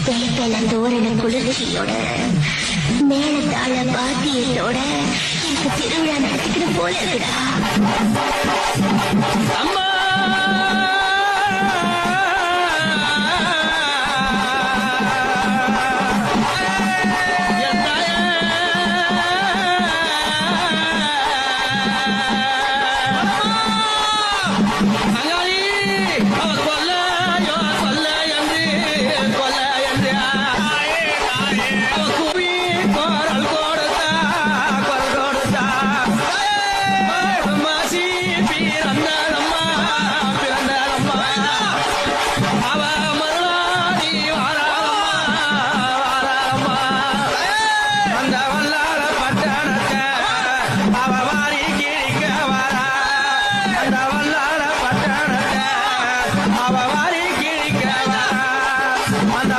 வேப்பல தோரண குளிர்ச்சியோட மேலத்தாழ வாத்தியத்தோட எனக்கு திருவிழா நடத்திக்கிற போல இருக்குடா. அம்மா அந்த